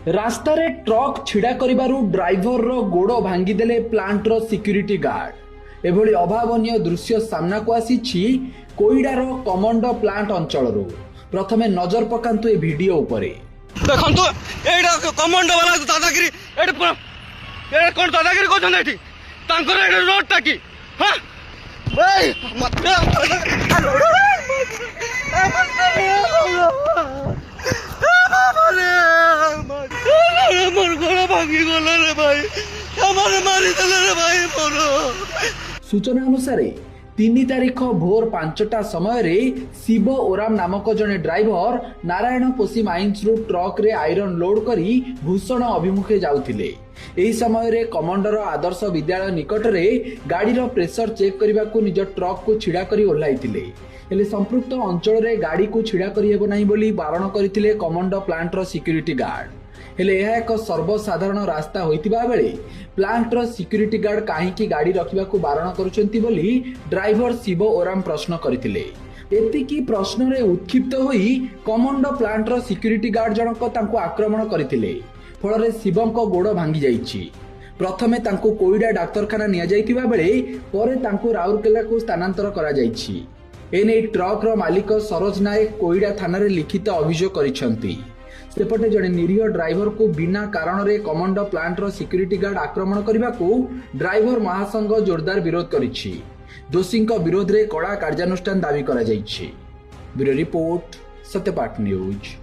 रास्तार truck छिड़ा करिबारु driver रो गोड़ भांगीदेले plant रो security guard. एभली अभावनीय दृश्य सामना को आसीछि कोईडार कमंडो प्लांट अंचल। प्रथमे नजर पकांतु ए वीडियो उपरे देखंतु एडा कमांडो वाला दादागिरी एडा कोन दादागिरी कोछन एठी तांकर एडा रोड टाकी हां भाई मोर गोड़ भांगी गला रे भाई हमारे मारी देले रे भाई मोर। सूचना अनुसार 3 तारीख भोर 5टा समय शिव ओराम नामक जने ड्राइवर नारायण पोसी माइंस रु ट्रक रे आयरन लोड करी भूषण अभिमुखे जाउथिले। एही समय रे कमांडर आदर्श विद्यालय निकट रे गाड़ी प्रेशर चेक करने को निज ट्रक को छिड़ा करी ओह्लाइथिले। हेले संपृक्त अंचल रे गाड़ी को छिड़ा करी हेबो नाही बोली बारण करथिले कमांडो प्लांट रो सिक्यूरिटी गार्ड। हेले यह एक सर्वसाधारण रास्ता होइतिबा बेले प्लांट रो सिक्यूरिटी गार्ड काहेकि गाड़ी रखिबा को बारण करूछंती बोली ड्राइवर शिव ओराम प्रश्न करथिले। एतिकी प्रश्न रे उत्क्षिप्त होई कमांडो प्लांट रो सिक्यूरिटी गार्ड जनक तांको आक्रमण करथिले। फल शिवंको गोड़ भांगी जाइछि। प्रथमे तांको कोईडा डाक्तरखाना निया जाइतिबा बेले परे तांको राउरकेला को स्थानांतर करा जाइछि। एने ट्रक रो मालिक सरोज नायक कोईडा थाना रे लिखित अभियोग करिसंती। सेपटे जड़े निरीह ड्राइवर को बिना कारण रे कमांडो प्लांट रो सिक्यूरिटी गार्ड आक्रमण करने को ड्राइवर महासंघ जोरदार विरोध करिछि। दोषी विरोध रे कड़ा कार्यानुष्ठान दावी करा जाइछि। Bureau report Satyapath news.